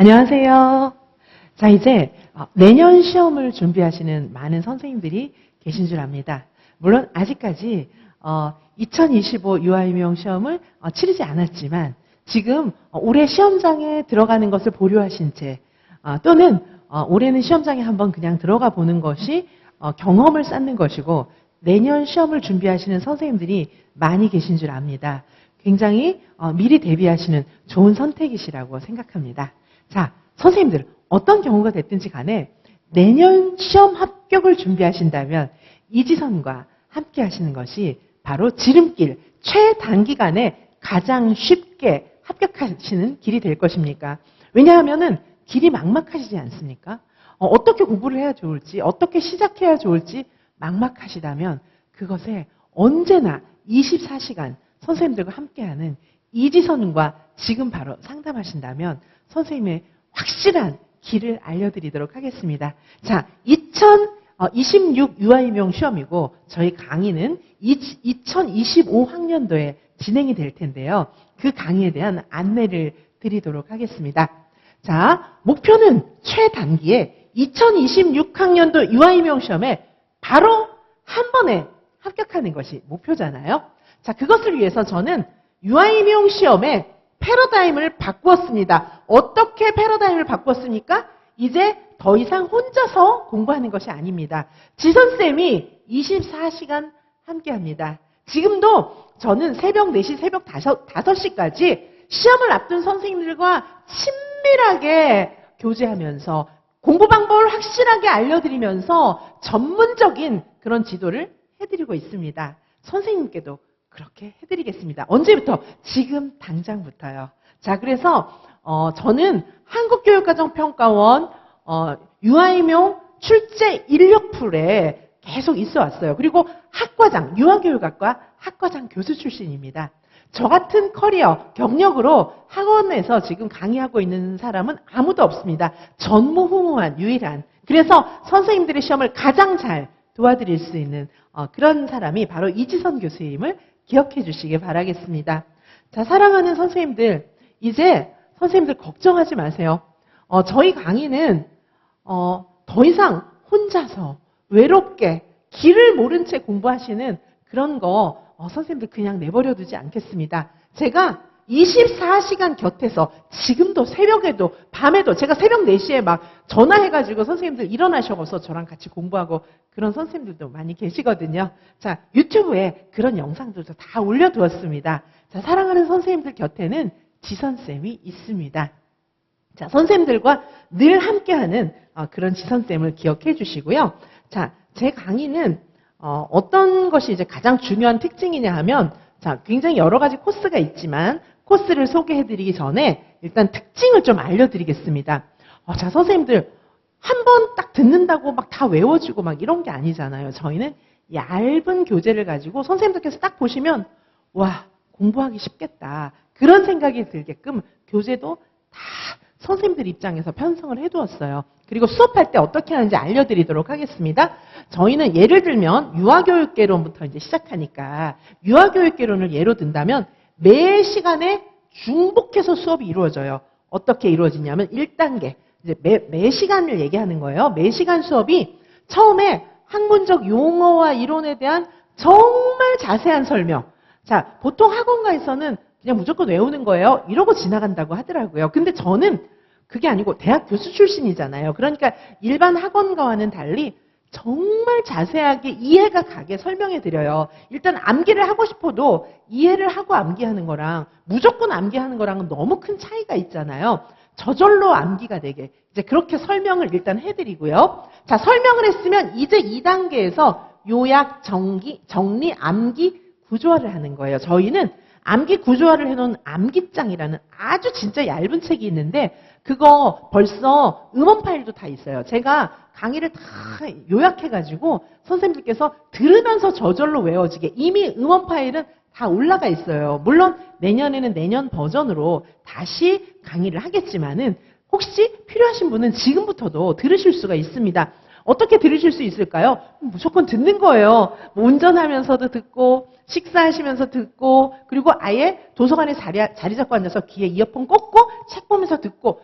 안녕하세요. 자, 이제 내년 시험을 준비하시는 많은 선생님들이 계신 줄 압니다. 물론 아직까지 2025 유아임용 시험을 치르지 않았지만 지금 올해 시험장에 들어가는 것을 보류하신 채 또는 올해는 시험장에 한번 그냥 들어가 보는 것이 경험을 쌓는 것이고 내년 시험을 준비하시는 선생님들이 많이 계신 줄 압니다. 굉장히 미리 대비하시는 좋은 선택이시라고 생각합니다. 자, 선생님들 어떤 경우가 됐든지 간에 내년 시험 합격을 준비하신다면 이지선과 함께 하시는 것이 바로 지름길, 최단기간에 가장 쉽게 합격하시는 길이 될 것입니까? 왜냐하면 길이 막막하시지 않습니까? 어떻게 공부를 해야 좋을지, 어떻게 시작해야 좋을지 막막하시다면 그것에 언제나 24시간 선생님들과 함께하는 이지선과 지금 바로 상담하신다면 선생님의 확실한 길을 알려드리도록 하겠습니다. 자, 2026 유아임용 시험이고 저희 강의는 2025학년도에 진행이 될 텐데요. 그 강의에 대한 안내를 드리도록 하겠습니다. 자, 목표는 최단기에 2026학년도 유아임용 시험에 바로 한 번에 합격하는 것이 목표잖아요. 자, 그것을 위해서 저는 유아임용 시험에 패러다임을 바꾸었습니다. 어떻게 패러다임을 바꾸었습니까? 이제 더 이상 혼자서 공부하는 것이 아닙니다. 지선쌤이 24시간 함께합니다. 지금도 저는 새벽 4시, 새벽 5시까지 시험을 앞둔 선생님들과 친밀하게 교제하면서 공부 방법을 확실하게 알려드리면서 전문적인 그런 지도를 해드리고 있습니다. 선생님께도 그렇게 해드리겠습니다. 언제부터? 지금 당장부터요. 자, 그래서 저는 한국교육과정평가원 유아임용 출제 인력풀에 계속 있어 왔어요. 그리고 학과장, 유아교육학과 학과장 교수 출신입니다. 저 같은 커리어, 경력으로 학원에서 지금 강의하고 있는 사람은 아무도 없습니다. 전무후무한 유일한. 그래서 선생님들의 시험을 가장 잘 도와드릴 수 있는 그런 사람이 바로 이지선 교수님을 기억해 주시기 바라겠습니다. 자, 사랑하는 선생님들, 이제 선생님들 걱정하지 마세요. 저희 강의는 더 이상 혼자서 외롭게 길을 모른 채 공부하시는 그런 거 선생님들 그냥 내버려 두지 않겠습니다. 제가 24시간 곁에서 지금도 새벽에도 밤에도 제가 새벽 4시에 막 전화해가지고 선생님들 일어나셔서 저랑 같이 공부하고 그런 선생님들도 많이 계시거든요. 자, 유튜브에 그런 영상들도 다 올려두었습니다. 자, 사랑하는 선생님들 곁에는 지선쌤이 있습니다. 자, 선생님들과 늘 함께하는 그런 지선쌤을 기억해 주시고요. 자, 제 강의는 어떤 것이 이제 가장 중요한 특징이냐 하면 자, 굉장히 여러 가지 코스가 있지만 코스를 소개해드리기 전에 일단 특징을 좀 알려드리겠습니다. 자, 선생님들 한 번 딱 듣는다고 막 다 외워지고 막 이런 게 아니잖아요. 저희는 얇은 교재를 가지고 선생님들께서 딱 보시면 와, 공부하기 쉽겠다. 그런 생각이 들게끔 교재도 다 선생님들 입장에서 편성을 해두었어요. 그리고 수업할 때 어떻게 하는지 알려드리도록 하겠습니다. 저희는 예를 들면 유아교육개론부터 이제 시작하니까 유아교육개론을 예로 든다면 매 시간에 중복해서 수업이 이루어져요. 어떻게 이루어지냐면 1단계. 이제 매 시간을 얘기하는 거예요. 매 시간 수업이 처음에 학문적 용어와 이론에 대한 정말 자세한 설명. 자, 보통 학원가에서는 그냥 무조건 외우는 거예요. 이러고 지나간다고 하더라고요. 근데 저는 그게 아니고 대학 교수 출신이잖아요. 그러니까 일반 학원가와는 달리 정말 자세하게 이해가 가게 설명해 드려요. 일단 암기를 하고 싶어도 이해를 하고 암기하는 거랑 무조건 암기하는 거랑은 너무 큰 차이가 있잖아요. 저절로 암기가 되게 이제 그렇게 설명을 일단 해드리고요. 자, 설명을 했으면 이제 2단계에서 요약, 정리, 암기, 구조화를 하는 거예요. 저희는 암기 구조화를 해놓은 암기장이라는 아주 진짜 얇은 책이 있는데 그거 벌써 음원 파일도 다 있어요. 제가 강의를 다 요약해가지고 선생님들께서 들으면서 저절로 외워지게 이미 음원 파일은 다 올라가 있어요. 물론 내년에는 내년 버전으로 다시 강의를 하겠지만은 혹시 필요하신 분은 지금부터도 들으실 수가 있습니다. 어떻게 들으실 수 있을까요? 무조건 듣는 거예요. 뭐 운전하면서도 듣고 식사하시면서 듣고 그리고 아예 도서관에 자리 잡고 앉아서 귀에 이어폰 꽂고 책 보면서 듣고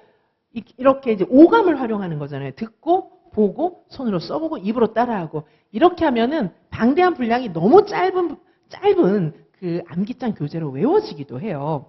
이렇게 이제 오감을 활용하는 거잖아요. 듣고, 보고, 손으로 써보고, 입으로 따라하고. 이렇게 하면은 방대한 분량이 너무 짧은 그 암기장 교재로 외워지기도 해요.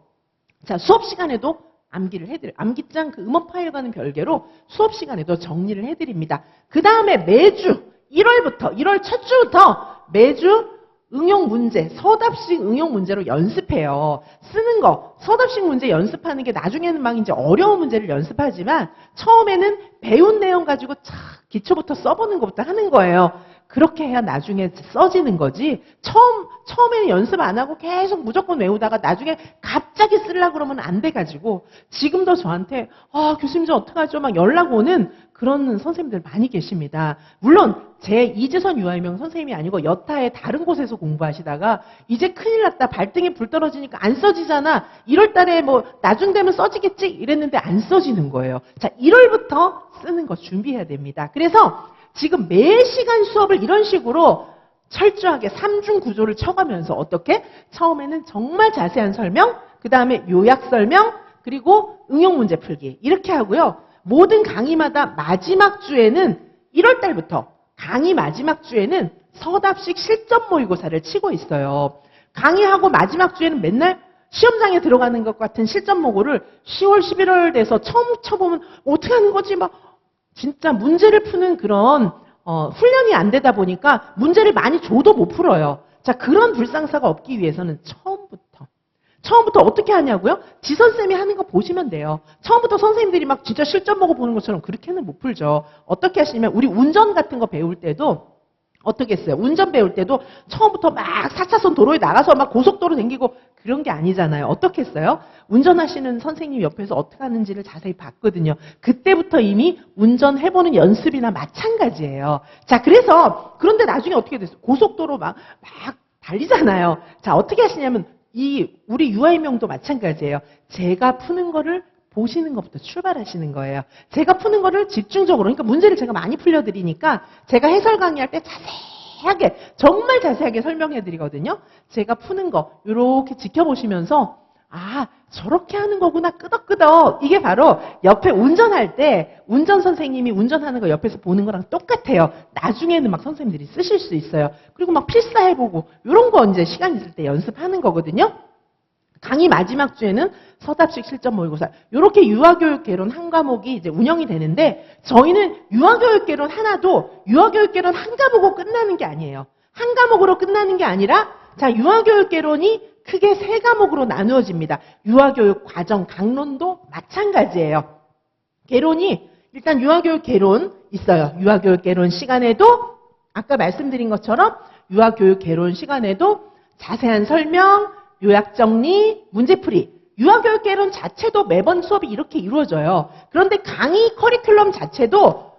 자, 수업 시간에도 암기장 그 음원 파일과는 별개로 수업 시간에도 정리를 해드립니다. 그 다음에 매주 1월 첫 주부터 매주 응용 문제, 서답식 응용 문제로 연습해요. 쓰는 거, 서답식 문제 연습하는 게 나중에는 막 이제 어려운 문제를 연습하지만 처음에는 배운 내용 가지고 기초부터 써보는 것부터 하는 거예요. 그렇게 해야 나중에 써지는 거지. 처음에는 연습 안 하고 계속 무조건 외우다가 나중에 갑자기 쓰려고 그러면 안 돼가지고 지금도 저한테 교수님 저 어떡하죠? 막 연락 오는 그런 선생님들 많이 계십니다. 물론 제 이지선 유아이명 선생님이 아니고 여타의 다른 곳에서 공부하시다가 이제 큰일 났다. 발등에 불 떨어지니까 안 써지잖아. 1월 달에 뭐 나중 되면 써지겠지? 이랬는데 안 써지는 거예요. 자, 1월부터 쓰는 거 준비해야 됩니다. 그래서 지금 매 시간 수업을 이런 식으로 철저하게 3중 구조를 쳐가면서 어떻게? 처음에는 정말 자세한 설명, 그 다음에 요약 설명, 그리고 응용 문제 풀기 이렇게 하고요. 모든 강의마다 마지막 주에는 1월 달부터 강의 마지막 주에는 서답식 실전 모의고사를 치고 있어요. 강의하고 마지막 주에는 맨날 시험장에 들어가는 것 같은 실전 모고를 10월, 11월 돼서 처음 쳐보면 어떻게 하는 거지? 막 진짜 문제를 푸는 그런 훈련이 안 되다 보니까 문제를 많이 줘도 못 풀어요. 자, 그런 불상사가 없기 위해서는 처음부터 어떻게 하냐고요? 지선쌤이 하는 거 보시면 돼요. 처음부터 선생님들이 막 진짜 실전 보고 보는 것처럼 그렇게는 못 풀죠. 어떻게 하시냐면 우리 운전 같은 거 배울 때도 어떻게 했어요? 운전 배울 때도 처음부터 막 4차선 도로에 나가서 막 고속도로 다니고 그런 게 아니잖아요. 어떻게 했어요? 운전하시는 선생님 옆에서 어떻게 하는지를 자세히 봤거든요. 그때부터 이미 운전해보는 연습이나 마찬가지예요. 자, 그런데 나중에 어떻게 됐어요? 고속도로 막 달리잖아요. 자, 어떻게 하시냐면 우리 유아이명도 마찬가지예요. 제가 푸는 거를 보시는 것부터 출발하시는 거예요. 제가 푸는 거를 집중적으로, 그러니까 문제를 제가 많이 풀려드리니까 제가 해설 강의할 때 자세하게, 정말 자세하게 설명해 드리거든요. 제가 푸는 거 이렇게 지켜보시면서 저렇게 하는 거구나 끄덕끄덕. 이게 바로 옆에 운전할 때 운전 선생님이 운전하는 거 옆에서 보는 거랑 똑같아요. 나중에는 막 선생님들이 쓰실 수 있어요. 그리고 막 필사해보고 이런 거 이제 시간 있을 때 연습하는 거거든요. 강의 마지막 주에는 서답식 실전 모의고사 이렇게 유아교육 개론 한 과목이 이제 운영이 되는데 저희는 유아교육 개론 하나도 유아교육 개론 한 과목으로 끝나는 게 아니에요. 한 과목으로 끝나는 게 아니라 자, 유아교육 개론이 크게 3과목으로 나누어집니다. 유아교육 과정 강론도 마찬가지예요. 개론이 일단 유아교육 개론 있어요. 유아교육 개론 시간에도 아까 말씀드린 것처럼 유아교육 개론 시간에도 자세한 설명, 요약 정리, 문제풀이. 유아교육 개론 자체도 매번 수업이 이렇게 이루어져요. 그런데 강의 커리큘럼 자체도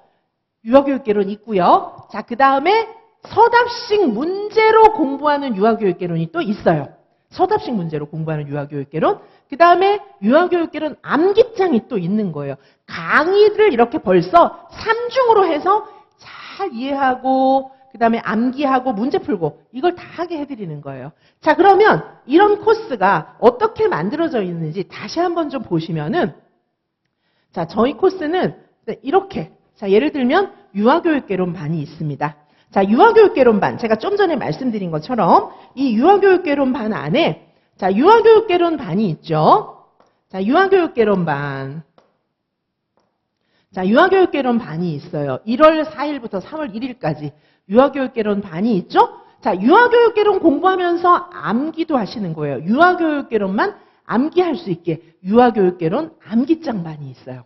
유아교육 개론이 있고요. 자, 그 다음에 서답식 문제로 공부하는 유아교육 개론이 또 있어요. 서답식 문제로 공부하는 유아교육 개론. 그 다음에 유아교육 개론 암기장이 또 있는 거예요. 강의를 이렇게 벌써 3중으로 해서 잘 이해하고 그 다음에 암기하고 문제 풀고 이걸 다 하게 해드리는 거예요. 자, 그러면 이런 코스가 어떻게 만들어져 있는지 다시 한번 좀 보시면은 자, 저희 코스는 이렇게 자, 예를 들면 유아교육개론 반이 있습니다. 자, 유아교육개론 반 제가 좀 전에 말씀드린 것처럼 이 유아교육개론 반 안에 자, 유아교육개론 반이 있죠. 자, 유아교육개론 반. 자, 유아교육개론 반이 있어요. 1월 4일부터 3월 1일까지 유아교육개론 반이 있죠? 자, 유아교육개론 공부하면서 암기도 하시는 거예요. 유아교육개론만 암기할 수 있게 유아교육개론 암기장 반이 있어요.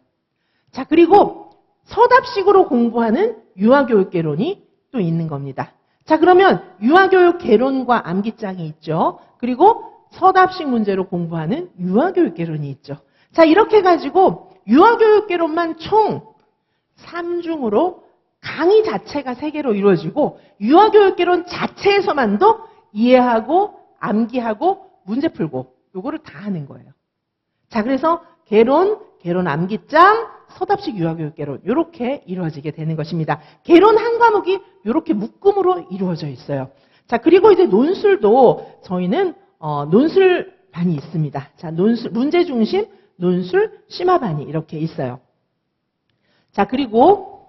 자, 그리고 서답식으로 공부하는 유아교육개론이 또 있는 겁니다. 자, 그러면 유아교육개론과 암기장이 있죠. 그리고 서답식 문제로 공부하는 유아교육개론이 있죠. 자, 이렇게 해가지고 유아교육개론만 총 3중으로 강의 자체가 3개로 이루어지고 유아교육개론 자체에서만도 이해하고 암기하고 문제 풀고 요거를 다 하는 거예요. 자, 그래서 개론 암기장, 서답식 유아교육개론 이렇게 이루어지게 되는 것입니다. 개론 한 과목이 이렇게 묶음으로 이루어져 있어요. 자, 그리고 이제 논술도 저희는 논술 반이 있습니다. 자, 논술 문제 중심 논술 심화 반이 이렇게 있어요. 자, 그리고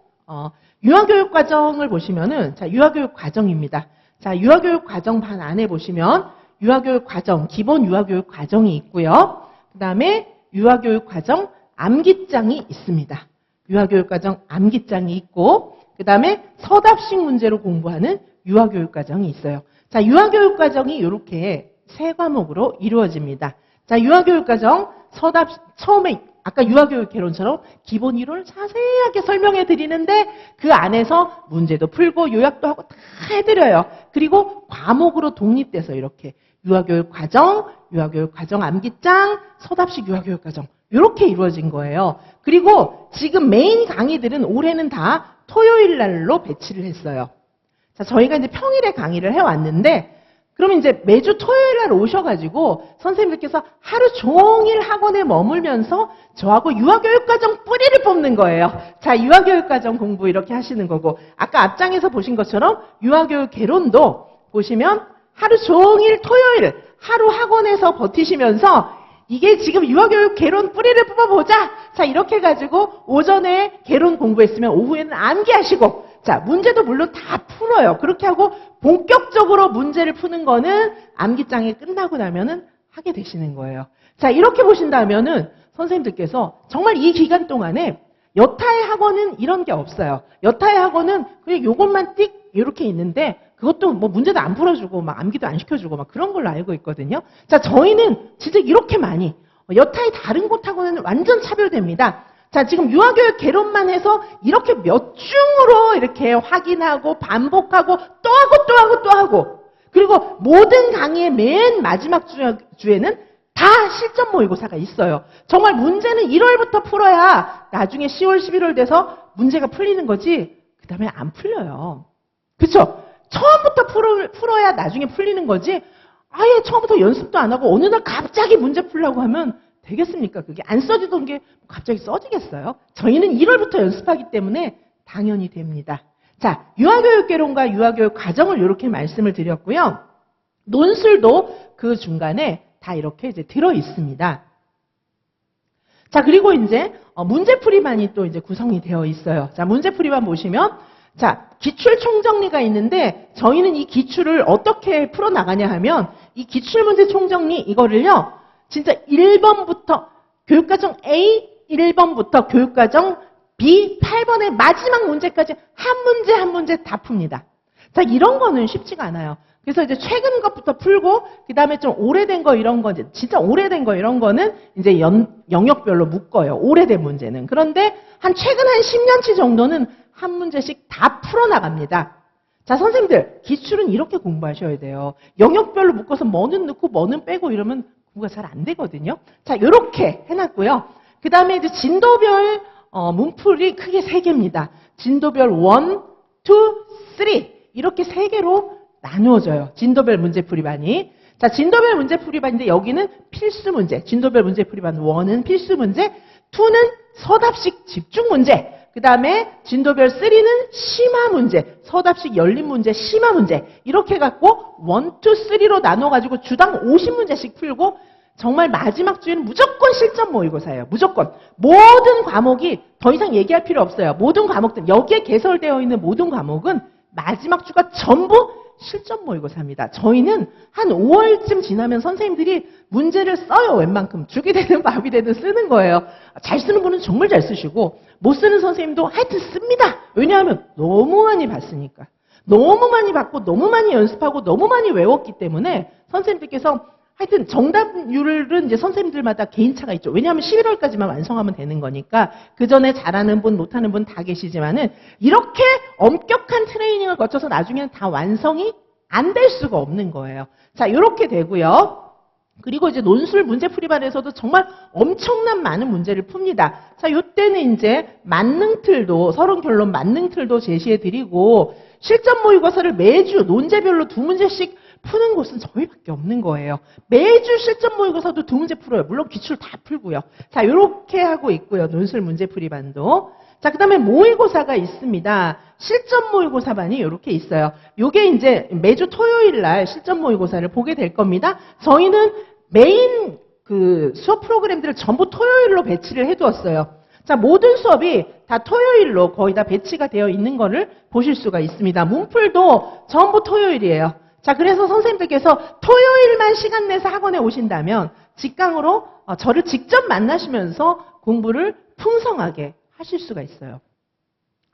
유아교육 과정을 보시면은 자, 유아교육 과정입니다. 자, 유아교육 과정 반 안에 보시면 유아교육 과정, 기본 유아교육 과정이 있고요. 그다음에 유아교육 과정 암기장이 있습니다. 유아교육 과정 암기장이 있고 그다음에 서답식 문제로 공부하는 유아교육 과정이 있어요. 자, 유아교육 과정이 이렇게 세 과목으로 이루어집니다. 자, 유아교육 과정 처음에 아까 유아교육 개론처럼 기본 이론을 자세하게 설명해 드리는데 그 안에서 문제도 풀고 요약도 하고 다 해드려요. 그리고 과목으로 독립돼서 이렇게 유아교육 과정 암기장, 서답식 유아교육 과정 이렇게 이루어진 거예요. 그리고 지금 메인 강의들은 올해는 다 토요일 날로 배치를 했어요. 자, 저희가 이제 평일에 강의를 해왔는데 그러면 이제 매주 토요일 날 오셔가지고 선생님들께서 하루 종일 학원에 머물면서 저하고 유아교육과정 뿌리를 뽑는 거예요. 자, 유아교육과정 공부 이렇게 하시는 거고 아까 앞장에서 보신 것처럼 유아교육 개론도 보시면 하루 종일 토요일 하루 학원에서 버티시면서 이게 지금 유아교육 개론 뿌리를 뽑아보자. 자, 이렇게 해가지고 오전에 개론 공부했으면 오후에는 암기하시고 자, 문제도 물론 다 풀어요. 그렇게 하고 본격적으로 문제를 푸는 거는 암기장이 끝나고 나면은 하게 되시는 거예요. 자, 이렇게 보신다면은 선생님들께서 정말 이 기간 동안에 여타의 학원은 이런 게 없어요. 여타의 학원은 그냥 요것만 띡 이렇게 있는데 그것도 뭐 문제도 안 풀어주고 막 암기도 안 시켜주고 막 그런 걸로 알고 있거든요. 자, 저희는 진짜 이렇게 많이 여타의 다른 곳하고는 완전 차별됩니다. 자, 지금 유아교육 개론만 해서 이렇게 몇 중으로 이렇게 확인하고 반복하고 또 하고 그리고 모든 강의의 맨 마지막 주에는 다 실전 모의고사가 있어요. 정말 문제는 1월부터 풀어야 나중에 10월, 11월 돼서 문제가 풀리는 거지 그 다음에 안 풀려요. 그렇죠? 처음부터 풀어야 나중에 풀리는 거지 아예 처음부터 연습도 안 하고 어느 날 갑자기 문제 풀려고 하면 되겠습니까? 그게 안 써지던 게 갑자기 써지겠어요? 저희는 1월부터 연습하기 때문에 당연히 됩니다. 자, 유아교육 개론과 유아교육 과정을 이렇게 말씀을 드렸고요. 논술도 그 중간에 다 이렇게 이제 들어 있습니다. 자, 그리고 이제 문제풀이반이 또 이제 구성이 되어 있어요. 자, 문제풀이반 보시면 자, 기출 총정리가 있는데 저희는 이 기출을 어떻게 풀어 나가냐 하면 이 기출문제 총정리 이거를요. 진짜 1번부터 교육과정 A 1번부터 교육과정 B 8번의 마지막 문제까지 한 문제 다 풉니다. 자, 이런 거는 쉽지가 않아요. 그래서 이제 최근 것부터 풀고 그다음에 좀 오래된 거 이런 거 진짜 오래된 거 이런 거는 이제 영역별로 묶어요. 오래된 문제는. 그런데 최근 한 10년치 정도는 한 문제씩 다 풀어 나갑니다. 자, 선생님들 기출은 이렇게 공부하셔야 돼요. 영역별로 묶어서 뭐는 넣고 뭐는 빼고 이러면 공부가 잘 안 되거든요. 자, 이렇게 해놨고요. 그 다음에 이제 진도별 문풀이 크게 3개입니다. 진도별 1, 2, 3 이렇게 3개로 나누어져요. 진도별 문제풀이반이. 자, 진도별 문제풀이반인데 여기는 필수 문제. 진도별 문제풀이반 1은 필수 문제, 2는 서답식 집중 문제. 그 다음에 진도별 3는 심화 문제, 서답식 열린 문제, 심화 문제 이렇게 해갖고 1, 2, 3로 나눠가지고 주당 50문제씩 풀고 정말 마지막 주에는 무조건 실전 모의고사예요. 무조건. 모든 과목이 더 이상 얘기할 필요 없어요. 모든 과목들, 여기에 개설되어 있는 모든 과목은 마지막 주가 전부 실전 모의고사입니다. 저희는 한 5월쯤 지나면 선생님들이 문제를 써요. 웬만큼. 죽이 되든 밥이 되든 쓰는 거예요. 잘 쓰는 분은 정말 잘 쓰시고 못 쓰는 선생님도 하여튼 씁니다. 왜냐하면 너무 많이 봤으니까. 너무 많이 봤고 너무 많이 연습하고 너무 많이 외웠기 때문에 선생님들께서 하여튼 정답률은 이제 선생님들마다 개인차가 있죠. 왜냐하면 11월까지만 완성하면 되는 거니까 그 전에 잘하는 분 못하는 분 다 계시지만은 이렇게 엄격한 트레이닝을 거쳐서 나중에는 다 완성이 안 될 수가 없는 거예요. 자, 이렇게 되고요. 그리고 이제 논술 문제풀이반에서도 정말 엄청난 많은 문제를 풉니다. 자, 이때는 이제 만능틀도 서론 결론 만능틀도 제시해 드리고 실전 모의고사를 매주 논제별로 2문제씩 푸는 곳은 저희밖에 없는 거예요. 매주 실전 모의고사도 2문제 풀어요. 물론 기출 다 풀고요. 자, 이렇게 하고 있고요. 논술 문제풀이반도. 자, 그 다음에 모의고사가 있습니다. 실전 모의고사반이 이렇게 있어요. 요게 이제 매주 토요일 날 실전 모의고사를 보게 될 겁니다. 저희는 메인 수업 프로그램들을 전부 토요일로 배치를 해두었어요. 자, 모든 수업이 다 토요일로 거의 다 배치가 되어 있는 거를 보실 수가 있습니다. 문풀도 전부 토요일이에요. 자, 그래서 선생님들께서 토요일만 시간 내서 학원에 오신다면 직강으로 저를 직접 만나시면서 공부를 풍성하게 하실 수가 있어요.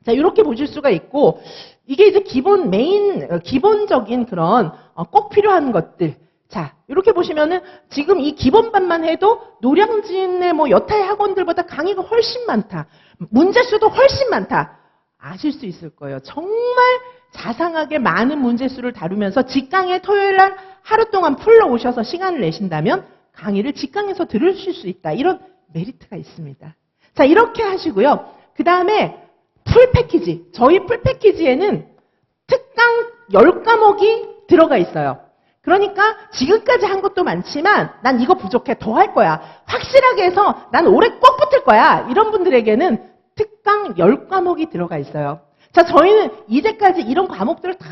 자, 이렇게 보실 수가 있고, 이게 이제 기본적인 그런 꼭 필요한 것들. 자, 이렇게 보시면은 지금 이 기본반만 해도 노량진의 뭐 여타의 학원들보다 강의가 훨씬 많다. 문제수도 훨씬 많다. 아실 수 있을 거예요. 정말 자상하게 많은 문제수를 다루면서 직강에 토요일 날 하루 동안 풀러 오셔서 시간을 내신다면 강의를 직강에서 들으실 수 있다. 이런 메리트가 있습니다. 자, 이렇게 하시고요. 그 다음에 풀 패키지. 저희 풀 패키지에는 특강 10과목이 들어가 있어요. 그러니까 지금까지 한 것도 많지만 난 이거 부족해. 더 할 거야. 확실하게 해서 난 올해 꼭 붙을 거야. 이런 분들에게는 특강 10과목이 들어가 있어요. 자, 저희는 이제까지 이런 과목들을 다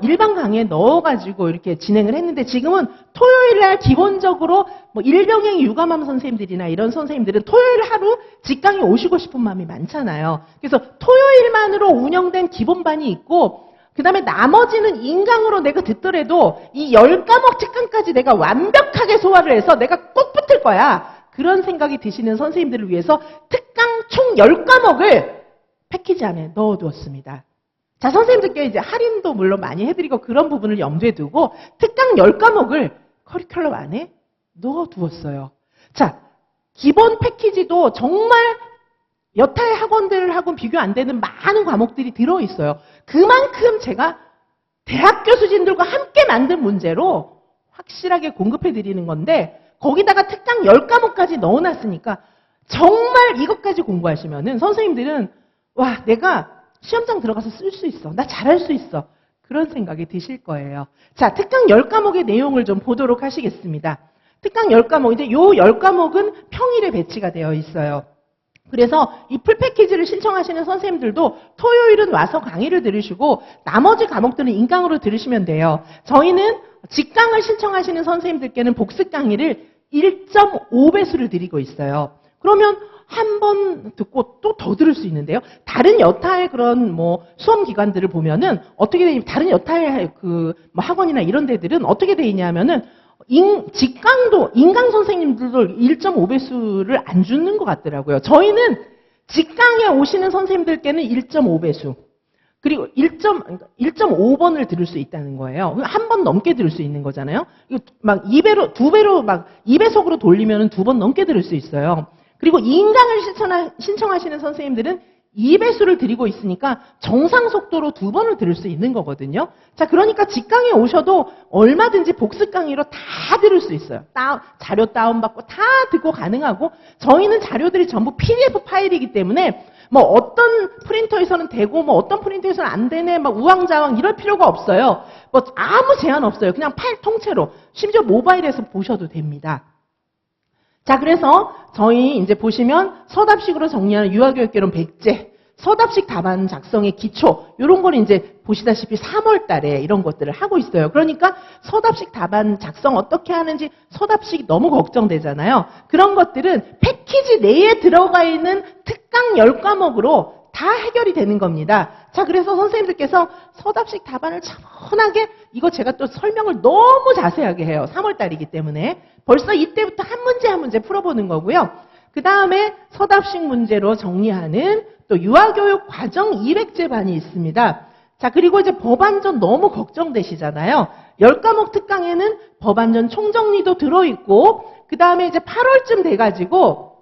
일반 강의에 넣어가지고 이렇게 진행을 했는데 지금은 토요일 날 기본적으로 뭐 일병행 유감함 선생님들이나 이런 선생님들은 토요일 하루 직강에 오시고 싶은 마음이 많잖아요. 그래서 토요일만으로 운영된 기본반이 있고 그 다음에 나머지는 인강으로 내가 듣더라도 이 10과목 특강까지 내가 완벽하게 소화를 해서 내가 꼭 붙을 거야. 그런 생각이 드시는 선생님들을 위해서 특강 총 10과목을 패키지 안에 넣어두었습니다. 자, 선생님들께 이제 할인도 물론 많이 해드리고 그런 부분을 염두에 두고 특강 10과목을 커리큘럼 안에 넣어두었어요. 자, 기본 패키지도 정말 여타의 학원들하고는 비교 안 되는 많은 과목들이 들어있어요. 그만큼 제가 대학교 수진들과 함께 만든 문제로 확실하게 공급해드리는 건데 거기다가 특강 10과목까지 넣어놨으니까 정말 이것까지 공부하시면은 선생님들은 와, 내가 시험장 들어가서 쓸 수 있어. 나 잘할 수 있어. 그런 생각이 드실 거예요. 자, 특강 10과목의 내용을 좀 보도록 하시겠습니다. 특강 10과목, 이제 요 10과목은 평일에 배치가 되어 있어요. 그래서 이 풀패키지를 신청하시는 선생님들도 토요일은 와서 강의를 들으시고 나머지 과목들은 인강으로 들으시면 돼요. 저희는 직강을 신청하시는 선생님들께는 복습 강의를 1.5배수를 드리고 있어요. 그러면 한 번 듣고 또 더 들을 수 있는데요. 다른 여타의 그런 뭐 수험 기관들을 보면은 어떻게 되냐, 다른 여타의 그 뭐 학원이나 이런 데들은 어떻게 돼 있냐면은 직강도 인강 선생님들도 1.5배수를 안 주는 것 같더라고요. 저희는 직강에 오시는 선생님들께는 1.5배수 그리고 1.5번을 들을 수 있다는 거예요. 한 번 넘게 들을 수 있는 거잖아요. 막 2배로 2배로 막 2배속으로 돌리면은 2번 넘게 들을 수 있어요. 그리고 인강을 신청하시는 선생님들은 2배수를 드리고 있으니까 정상 속도로 2번을 들을 수 있는 거거든요. 자, 그러니까 직강에 오셔도 얼마든지 복습 강의로 다 들을 수 있어요. 자료 다운받고 다 듣고 가능하고 저희는 자료들이 전부 PDF 파일이기 때문에 뭐 어떤 프린터에서는 되고 뭐 어떤 프린터에서는 안 되네 막 우왕좌왕 이럴 필요가 없어요. 뭐 아무 제한 없어요. 그냥 파일 통째로 심지어 모바일에서 보셔도 됩니다. 자, 그래서 저희 이제 보시면 서답식으로 정리하는 유아교육개론 100제, 서답식 답안 작성의 기초, 이런 걸 이제 보시다시피 3월 달에 이런 것들을 하고 있어요. 그러니까 서답식 답안 작성 어떻게 하는지 서답식이 너무 걱정되잖아요. 그런 것들은 패키지 내에 들어가 있는 특강 10과목으로 다 해결이 되는 겁니다. 자, 그래서 선생님들께서 서답식 답안을 차분하게 이거 제가 또 설명을 너무 자세하게 해요. 3월 달이기 때문에. 벌써 이때부터 한 문제 한 문제 풀어보는 거고요. 그 다음에 서답식 문제로 정리하는 또 유아교육 과정 200제 반이 있습니다. 자, 그리고 이제 법안전 너무 걱정되시잖아요. 10과목 특강에는 법안전 총정리도 들어있고 그 다음에 이제 8월쯤 돼가지고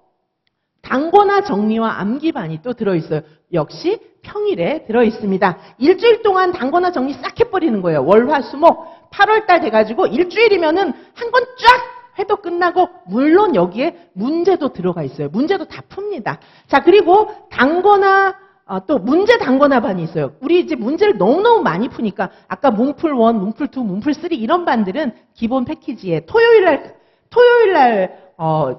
단권화 정리와 암기반이 또 들어있어요. 역시 평일에 들어있습니다. 일주일 동안 단권화 정리 싹 해버리는 거예요. 월, 화, 수, 목 8월달 돼가지고 일주일이면은 한 권 쫙 해도 끝나고 물론 여기에 문제도 들어가 있어요. 문제도 다 풉니다. 자, 그리고 단권화 또 문제 단권화반이 있어요. 우리 이제 문제를 너무너무 많이 푸니까 아까 문풀 1, 문풀 2, 문풀 3 이런 반들은 기본 패키지에 토요일 날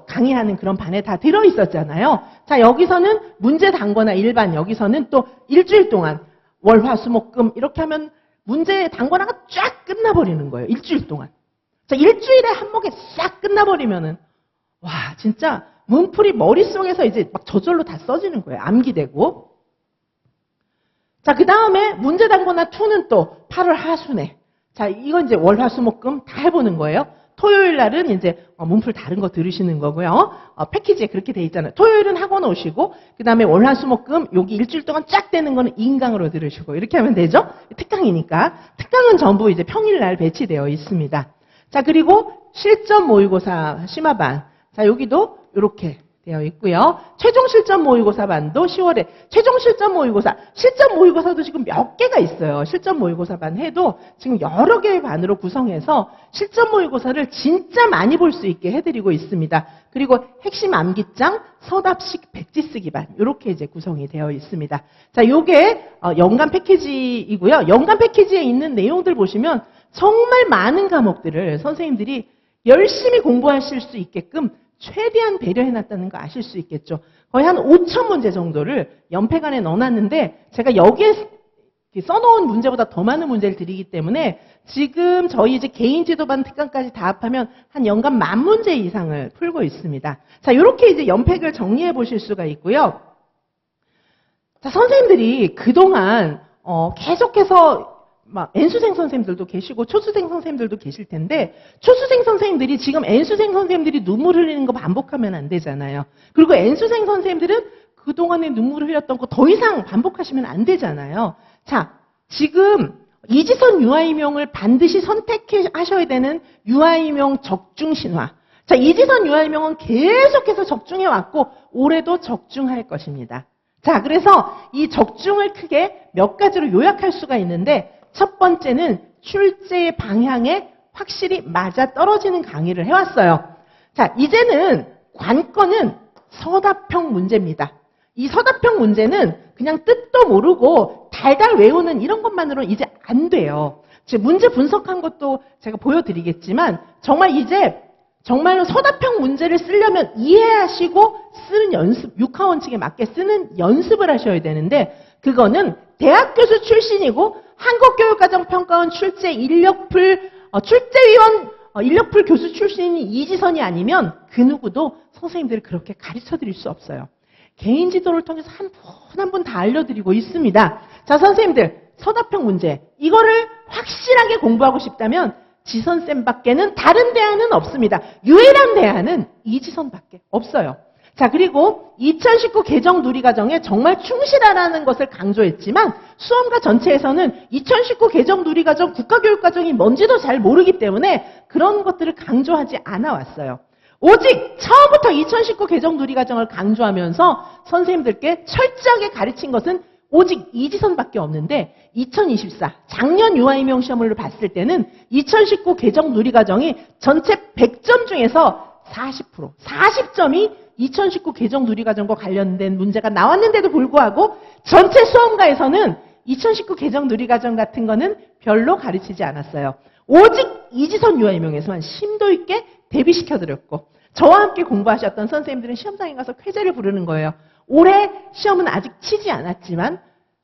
강의하는 그런 반에 다 들어있었잖아요. 자, 여기서는 문제 단권화 일반 여기서는 또 일주일 동안 월, 화, 수, 목, 금 이렇게 하면 문제 단권화가 쫙 끝나버리는 거예요. 일주일 동안. 자, 일주일에 한 목에 싹 끝나버리면은 와, 진짜 문풀이 머릿속에서 이제 막 저절로 다 써지는 거예요. 암기되고. 자, 그 다음에 문제당번화 2는 또 8월 하순에. 자, 이건 이제 월, 화, 수, 목, 금 다 해보는 거예요. 토요일 날은 이제 문풀 다른 거 들으시는 거고요. 패키지에 그렇게 돼 있잖아요. 토요일은 학원 오시고, 그 다음에 월, 화, 수, 목, 금 여기 일주일 동안 쫙 되는 거는 인강으로 들으시고 이렇게 하면 되죠. 특강이니까. 특강은 전부 이제 평일 날 배치되어 있습니다. 자, 그리고 실전 모의고사 심화반. 자, 여기도 이렇게 되어 있고요. 최종 실전 모의고사반도 10월에 최종 실전 모의고사, 실전 모의고사도 지금 몇 개가 있어요. 실전 모의고사반 해도 지금 여러 개의 반으로 구성해서 실전 모의고사를 진짜 많이 볼 수 있게 해드리고 있습니다. 그리고 핵심 암기장, 서답식 백지 쓰기반 이렇게 이제 구성이 되어 있습니다. 자, 요게 연간 패키지이고요. 연간 패키지에 있는 내용들 보시면 정말 많은 과목들을 선생님들이 열심히 공부하실 수 있게끔 최대한 배려해놨다는 거 아실 수 있겠죠. 거의 한 5,000문제 정도를 연패간에 넣어놨는데 제가 여기에 써놓은 문제보다 더 많은 문제를 드리기 때문에 지금 저희 이제 개인 지도반 특강까지 다 합하면 한 연간 10,000문제 이상을 풀고 있습니다. 자, 이렇게 이제 연팩을 정리해 보실 수가 있고요. 자, 선생님들이 그동안 계속해서 막 N수생 선생님들도 계시고 초수생 선생님들도 계실 텐데 초수생 선생님들이 지금 N수생 선생님들이 눈물 흘리는 거 반복하면 안 되잖아요. 그리고 N수생 선생님들은 그동안에 눈물을 흘렸던 거 더 이상 반복하시면 안 되잖아요. 자, 지금 이지선 유아이명을 반드시 선택하셔야 되는 유아이명 적중신화. 자, 이지선 유아이명은 계속해서 적중해왔고 올해도 적중할 것입니다. 자, 그래서 이 적중을 크게 몇 가지로 요약할 수가 있는데 첫 번째는 출제의 방향에 확실히 맞아 떨어지는 강의를 해왔어요. 자, 이제는 관건은 서답형 문제입니다. 이 서답형 문제는 그냥 뜻도 모르고 달달 외우는 이런 것만으로는 이제 안 돼요. 지금 문제 분석한 것도 제가 보여드리겠지만 정말 이제 정말로 서답형 문제를 쓰려면 이해하시고 쓰는 연습, 6화 원칙에 맞게 쓰는 연습을 하셔야 되는데 그거는 대학 교수 출신이고 한국교육과정평가원 출제 인력풀 출제위원 인력풀 교수 출신이 이지선이 아니면 그 누구도 선생님들을 그렇게 가르쳐 드릴 수 없어요. 개인 지도를 통해서 한 분 한 분 다 알려드리고 있습니다. 자, 선생님들 서답형 문제 이거를 확실하게 공부하고 싶다면 지선쌤밖에는 다른 대안은 없습니다. 유일한 대안은 이지선밖에 없어요. 자, 그리고 2019 개정 누리과정에 정말 충실하라는 것을 강조했지만 수험가 전체에서는 2019 개정 누리과정 국가교육과정이 뭔지도 잘 모르기 때문에 그런 것들을 강조하지 않아 왔어요. 오직 처음부터 2019 개정 누리과정을 강조하면서 선생님들께 철저하게 가르친 것은 오직 이지선밖에 없는데 2024 작년 유아임용 시험을 봤을 때는 2019 개정 누리과정이 전체 100점 중에서 40점이 2019 개정 누리과정과 관련된 문제가 나왔는데도 불구하고 전체 수험가에서는 2019 개정 누리과정 같은 거는 별로 가르치지 않았어요. 오직 이지선 유아임용에서만 심도 있게 대비시켜드렸고 저와 함께 공부하셨던 선생님들은 시험장에 가서 쾌재를 부르는 거예요. 올해 시험은 아직 치지 않았지만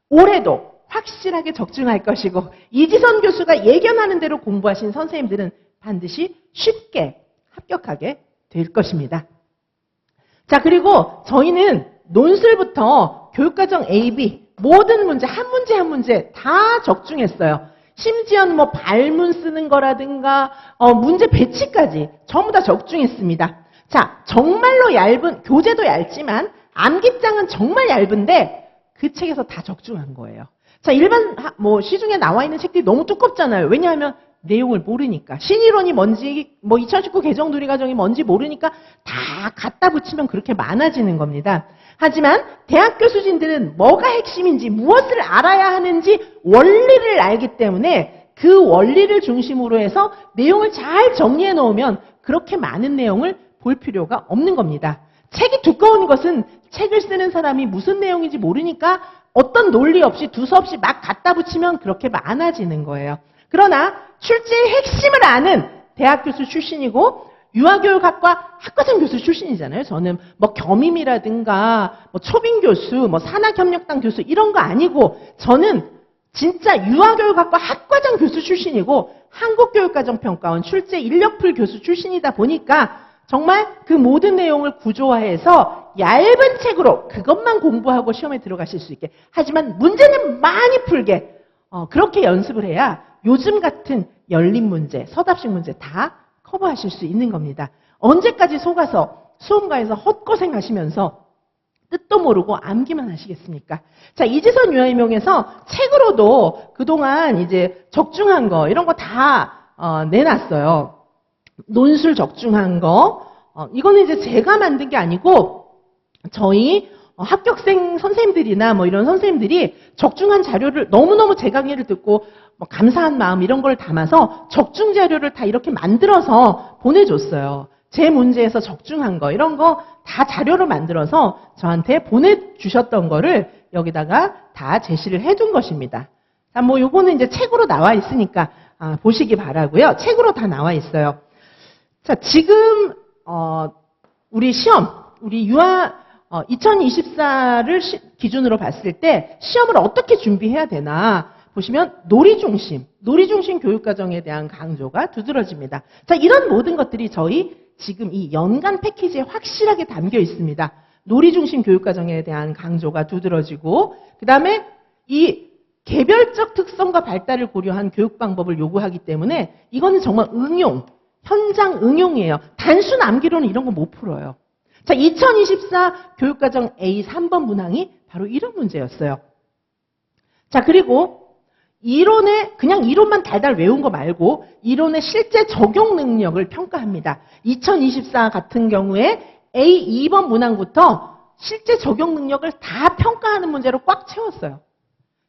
올해도 확실하게 적중할 것이고 이지선 교수가 예견하는 대로 공부하신 선생님들은 반드시 쉽게 합격하게 될 것입니다. 자, 그리고 저희는 논술부터 교육과정 A, B 모든 문제 한 문제 다 적중했어요. 심지어 뭐 발문 쓰는 거라든가 문제 배치까지 전부 다 적중했습니다. 자, 정말로 얇은 교재도 얇지만 암기장은 정말 얇은데 그 책에서 다 적중한 거예요. 자, 일반 시중에 나와 있는 책들이 너무 두껍잖아요. 왜냐하면 내용을 모르니까. 신이론이 뭔지, 2019 개정 누리과정이 뭔지 모르니까 다 갖다 붙이면 그렇게 많아지는 겁니다. 하지만 대학 교수진들은 뭐가 핵심인지, 무엇을 알아야 하는지 원리를 알기 때문에 그 원리를 중심으로 해서 내용을 잘 정리해 놓으면 그렇게 많은 내용을 볼 필요가 없는 겁니다. 책이 두꺼운 것은 책을 쓰는 사람이 무슨 내용인지 모르니까 어떤 논리 없이 두서 없이 막 갖다 붙이면 그렇게 많아지는 거예요. 그러나 출제의 핵심을 아는 대학 교수 출신이고 유아교육학과 학과장 교수 출신이잖아요. 저는 겸임이라든가 초빙 교수, 산학협력단 교수 이런 거 아니고 저는 진짜 유아교육학과 학과장 교수 출신이고 한국교육과정평가원 출제 인력풀 교수 출신이다 보니까 정말 그 모든 내용을 구조화해서 얇은 책으로 그것만 공부하고 시험에 들어가실 수 있게. 하지만 문제는 많이 풀게. 그렇게 연습을 해야 요즘 같은 열린 문제, 서답식 문제 다 커버하실 수 있는 겁니다. 언제까지 속아서 수험가에서 헛고생 하시면서 뜻도 모르고 암기만 하시겠습니까? 자, 이지선 유아인명에서 책으로도 그동안 이제 적중한 거, 이런 거 다 내놨어요. 논술 적중한 거. 이거는 이제 제가 만든 게 아니고, 저희 합격생 선생님들이나 뭐 이런 선생님들이 적중한 자료를 너무너무 제 강의를 듣고 뭐 감사한 마음 이런 걸 담아서 적중 자료를 다 이렇게 만들어서 보내줬어요. 제 문제에서 적중한 거, 이런 거 다 자료로 만들어서 저한테 보내주셨던 거를 여기다가 다 제시를 해둔 것입니다. 자, 뭐 요거는 이제 책으로 나와 있으니까 보시기 바라고요. 책으로 다 나와 있어요. 자, 지금 우리 시험, 우리 유아 2024를 기준으로 봤을 때 시험을 어떻게 준비해야 되나 보시면 놀이중심 교육과정에 대한 강조가 두드러집니다. 자, 이런 모든 것들이 저희 지금 이 연간 패키지에 확실하게 담겨 있습니다. 놀이중심 교육과정에 대한 강조가 두드러지고, 그 다음에 이 개별적 특성과 발달을 고려한 교육 방법을 요구하기 때문에 이거는 정말 현장 응용이에요. 단순 암기로는 이런 거 못 풀어요. 자, 2024 교육과정 A 3번 문항이 바로 이런 문제였어요. 자, 그리고 그냥 이론만 달달 외운 거 말고 이론의 실제 적용 능력을 평가합니다. 2024 같은 경우에 A 2번 문항부터 실제 적용 능력을 다 평가하는 문제로 꽉 채웠어요.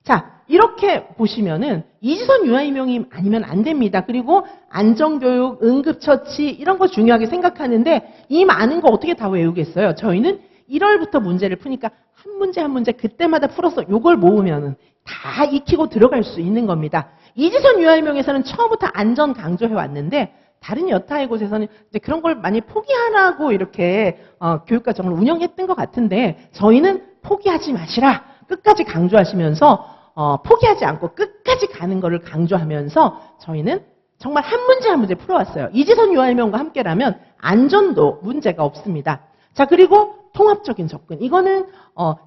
자, 이렇게 보시면은 이지선 유아임용이 아니면 안 됩니다. 그리고 안전교육, 응급처치 이런 거 중요하게 생각하는데 이 많은 거 어떻게 다 외우겠어요? 저희는 1월부터 문제를 푸니까 한 문제 한 문제 그때마다 풀어서 요걸 모으면은 다 익히고 들어갈 수 있는 겁니다. 이지선 유아임용에서는 처음부터 안전 강조해 왔는데 다른 여타의 곳에서는 이제 그런 걸 많이 포기하라고 이렇게 교육과정을 운영했던 것 같은데 저희는 포기하지 마시라 끝까지 강조하시면서 포기하지 않고 끝까지 가는 거를 강조하면서 저희는 정말 한 문제 한 문제 풀어왔어요. 이지선 유아임용과 함께라면 안전도 문제가 없습니다. 자, 그리고 통합적인 접근. 이거는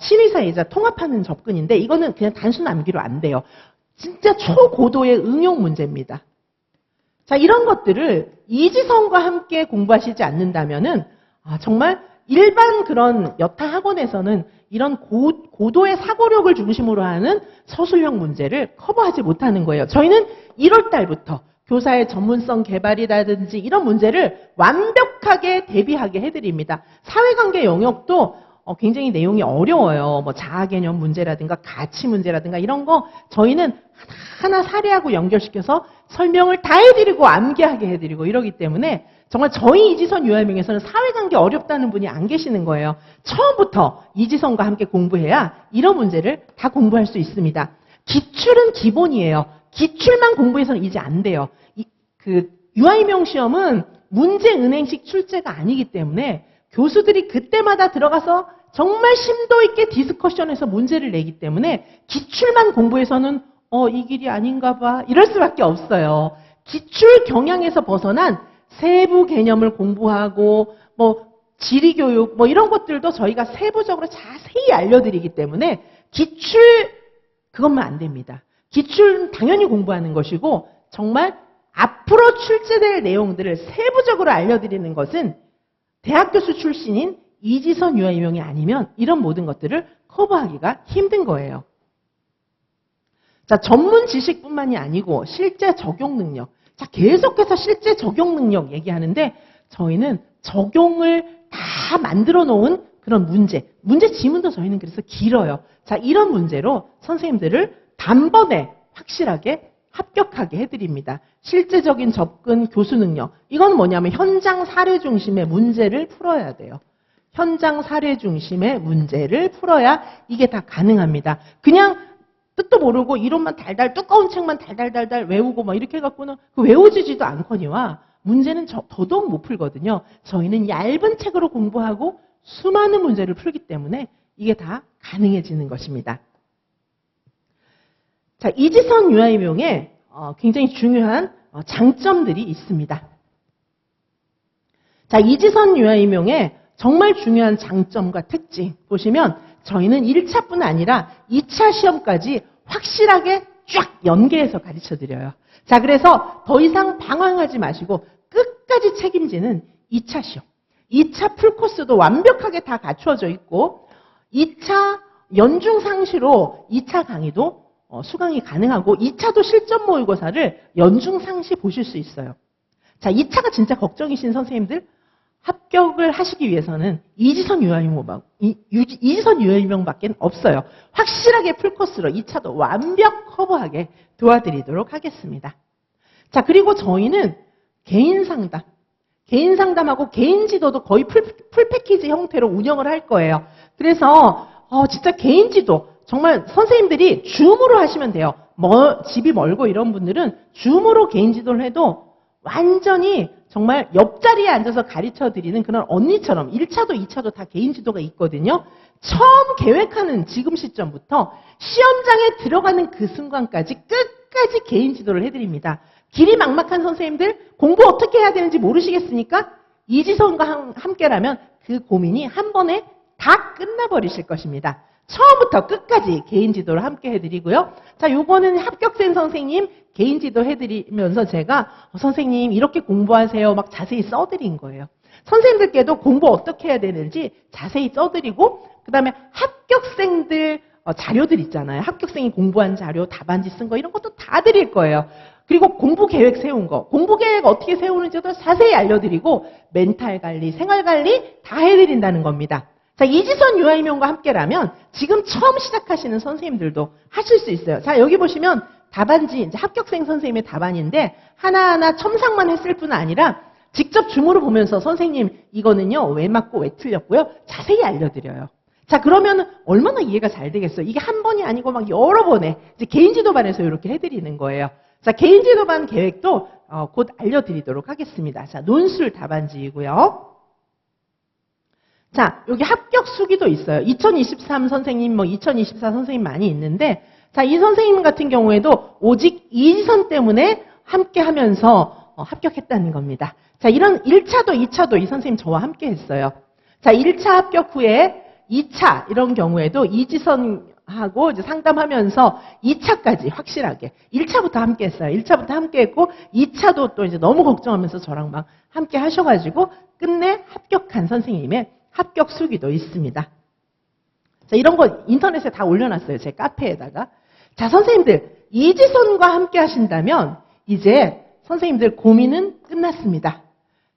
신의사이자 통합하는 접근인데 이거는 그냥 단순 암기로 안 돼요. 진짜 초고도의 응용 문제입니다. 자, 이런 것들을 이지선과 함께 공부하시지 않는다면은 정말 일반 그런 여타 학원에서는 이런 고도의 사고력을 중심으로 하는 서술형 문제를 커버하지 못하는 거예요. 저희는 1월 달부터 교사의 전문성 개발이라든지 이런 문제를 완벽하게 대비하게 해드립니다. 사회관계 영역도 굉장히 내용이 어려워요. 뭐 자아개념 문제라든가 가치 문제라든가 이런 거 저희는 하나 사례하고 연결시켜서 설명을 다 해드리고 암기하게 해드리고 이러기 때문에 정말 저희 이지선 유아임용에서는 사회관계 어렵다는 분이 안 계시는 거예요. 처음부터 이지선과 함께 공부해야 이런 문제를 다 공부할 수 있습니다. 기출은 기본이에요. 기출만 공부해서는 이제 안 돼요. 유아임용 시험은 문제 은행식 출제가 아니기 때문에 교수들이 그때마다 들어가서 정말 심도 있게 디스커션해서 문제를 내기 때문에 기출만 공부해서는 이 길이 아닌가 봐 이럴 수밖에 없어요. 기출 경향에서 벗어난 세부 개념을 공부하고 뭐 지리교육 뭐 이런 것들도 저희가 세부적으로 자세히 알려드리기 때문에 기출 그것만 안 됩니다. 기출은 당연히 공부하는 것이고 정말 앞으로 출제될 내용들을 세부적으로 알려드리는 것은 대학 교수 출신인 이지선 유아임용이 아니면 이런 모든 것들을 커버하기가 힘든 거예요. 자, 전문 지식뿐만이 아니고 실제 적용 능력. 자, 계속해서 실제 적용 능력 얘기하는데 저희는 적용을 다 만들어 놓은 그런 문제 지문도 저희는 그래서 길어요. 자, 이런 문제로 선생님들을 단번에 확실하게 합격하게 해드립니다. 실제적인 접근 교수 능력. 이건 뭐냐면 현장 사례 중심의 문제를 풀어야 돼요. 현장 사례 중심의 문제를 풀어야 이게 다 가능합니다. 그냥 뜻도 모르고 이론만 달달 두꺼운 책만 달달달달 외우고 막 이렇게 해갖고는 그 외워지지도 않거니와 문제는 더더욱 못 풀거든요. 저희는 얇은 책으로 공부하고 수많은 문제를 풀기 때문에 이게 다 가능해지는 것입니다. 자, 이지선 유아임용에 굉장히 중요한 장점들이 있습니다. 자, 이지선 유아임용의 정말 중요한 장점과 특징 보시면 저희는 1차뿐 아니라 2차 시험까지 확실하게 쫙 연계해서 가르쳐드려요. 자, 그래서 더 이상 방황하지 마시고 끝까지 책임지는 2차 시험. 2차 풀코스도 완벽하게 다 갖추어져 있고 2차 연중상시로 2차 강의도 수강이 가능하고 2차도 실전 모의고사를 연중상시 보실 수 있어요. 자, 2차가 진짜 걱정이신 선생님들 합격을 하시기 위해서는 이지선 유아임용밖에 없어요. 확실하게 풀코스로 2차도 완벽 커버하게 도와드리도록 하겠습니다. 자, 그리고 저희는 개인 상담하고 개인 지도도 거의 풀 패키지 형태로 운영을 할 거예요. 그래서 진짜 개인 지도 정말 선생님들이 줌으로 하시면 돼요. 집이 멀고 이런 분들은 줌으로 개인 지도를 해도 완전히 정말 옆자리에 앉아서 가르쳐드리는 그런 언니처럼 1차도 2차도 다 개인 지도가 있거든요. 처음 계획하는 지금 시점부터 시험장에 들어가는 그 순간까지 끝까지 개인 지도를 해드립니다. 길이 막막한 선생님들 공부 어떻게 해야 되는지 모르시겠습니까? 이지선과 함께라면 그 고민이 한 번에 다 끝나버리실 것입니다. 처음부터 끝까지 개인 지도를 함께 해드리고요. 자, 요거는 합격생 선생님 개인 지도 해드리면서 제가 선생님 이렇게 공부하세요 막 자세히 써드린 거예요. 선생님들께도 공부 어떻게 해야 되는지 자세히 써드리고 그 다음에 합격생들 자료들 있잖아요. 합격생이 공부한 자료, 답안지 쓴 거 이런 것도 다 드릴 거예요. 그리고 공부 계획 세운 거, 공부 계획 어떻게 세우는지도 자세히 알려드리고 멘탈 관리, 생활 관리 다 해드린다는 겁니다. 자, 이지선 유아임용과 함께라면 지금 처음 시작하시는 선생님들도 하실 수 있어요. 자, 여기 보시면 답안지, 이제 합격생 선생님의 답안인데 하나하나 첨삭만 했을 뿐 아니라 직접 줌으로 보면서 선생님 이거는요 왜 맞고 왜 틀렸고요 자세히 알려드려요. 자, 그러면 얼마나 이해가 잘 되겠어요. 이게 한 번이 아니고 막 여러 번에 이제 개인지도반에서 이렇게 해드리는 거예요. 자, 개인지도반 계획도 곧 알려드리도록 하겠습니다. 자, 논술 답안지이고요. 자, 여기 합격 수기도 있어요. 2023 선생님, 2024 선생님 많이 있는데, 자, 이 선생님 같은 경우에도 오직 이지선 때문에 함께 하면서 합격했다는 겁니다. 자, 이런 1차도 2차도 이 선생님 저와 함께 했어요. 자, 1차 합격 후에 2차 이런 경우에도 이지선하고 이제 상담하면서 2차까지 확실하게 1차부터 함께 했어요. 1차부터 함께 했고 2차도 또 이제 너무 걱정하면서 저랑 막 함께 하셔가지고 끝내 합격한 선생님의 합격 수기도 있습니다. 자, 이런 거 인터넷에 다 올려놨어요. 제 카페에다가. 자, 선생님들 이지선과 함께 하신다면 이제 선생님들 고민은 끝났습니다.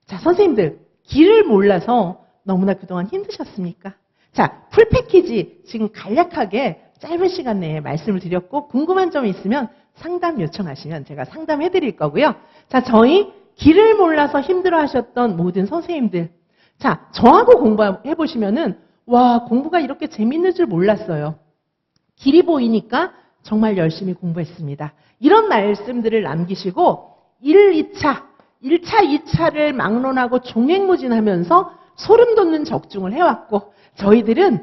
자, 선생님들 길을 몰라서 너무나 그동안 힘드셨습니까? 자, 풀패키지 지금 간략하게 짧은 시간 내에 말씀을 드렸고 궁금한 점이 있으면 상담 요청하시면 제가 상담해 드릴 거고요. 자, 저희 길을 몰라서 힘들어하셨던 모든 선생님들, 자, 저하고 공부해 보시면은 와, 공부가 이렇게 재밌는 줄 몰랐어요. 길이 보이니까 정말 열심히 공부했습니다. 이런 말씀들을 남기시고 1차, 2차를 막론하고 종횡무진하면서 소름 돋는 적중을 해왔고 저희들은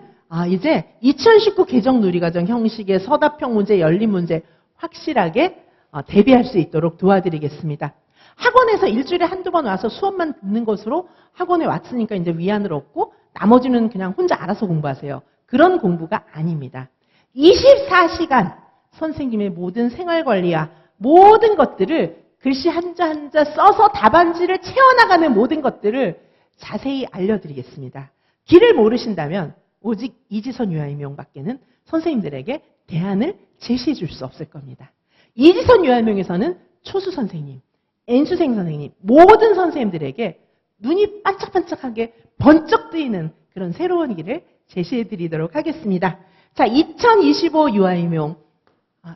이제 2019 개정 누리과정 형식의 서답형 문제, 열린 문제 확실하게 대비할 수 있도록 도와드리겠습니다. 학원에서 일주일에 한두 번 와서 수업만 듣는 것으로 학원에 왔으니까 이제 위안을 얻고 나머지는 그냥 혼자 알아서 공부하세요. 그런 공부가 아닙니다. 24시간 선생님의 모든 생활관리와 모든 것들을 글씨 한자 한자 써서 답안지를 채워나가는 모든 것들을 자세히 알려드리겠습니다. 길을 모르신다면 오직 이지선 유아임용밖에는 선생님들에게 대안을 제시해 줄 수 없을 겁니다. 이지선 유아임용에서는 초수 선생님, N수생 선생님, 모든 선생님들에게 눈이 반짝반짝하게 번쩍 뜨이는 그런 새로운 길을 제시해 드리도록 하겠습니다. 자, 2025 유아임용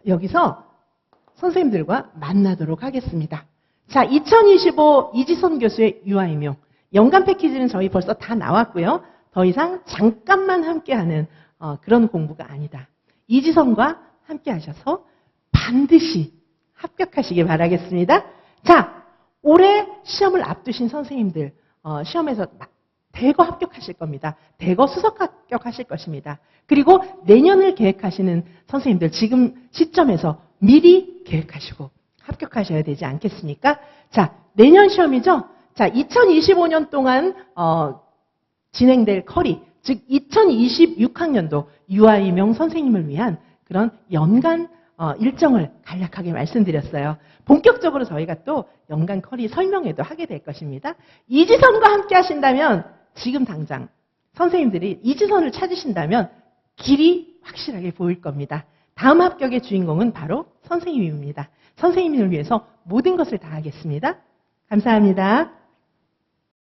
여기서 선생님들과 만나도록 하겠습니다. 자, 2025 이지선 교수의 유아임용 연간 패키지는 저희 벌써 다 나왔고요. 더 이상 잠깐만 함께하는 그런 공부가 아니다. 이지선과 함께 하셔서 반드시 합격하시길 바라겠습니다. 자, 올해 시험을 앞두신 선생님들 시험에서 대거 합격하실 겁니다. 대거 수석 합격하실 것입니다. 그리고 내년을 계획하시는 선생님들 지금 시점에서 미리 계획하시고 합격하셔야 되지 않겠습니까? 자, 내년 시험이죠? 자, 2025년 동안 진행될 커리, 즉 2026학년도 유아이명 선생님을 위한 그런 연간 일정을 간략하게 말씀드렸어요. 본격적으로 저희가 또 연간 커리 설명회도 하게 될 것입니다. 이지선과 함께 하신다면 지금 당장 선생님들이 이지선을 찾으신다면 길이 확실하게 보일 겁니다. 다음 합격의 주인공은 바로 선생님입니다. 선생님을 위해서 모든 것을 다하겠습니다. 감사합니다.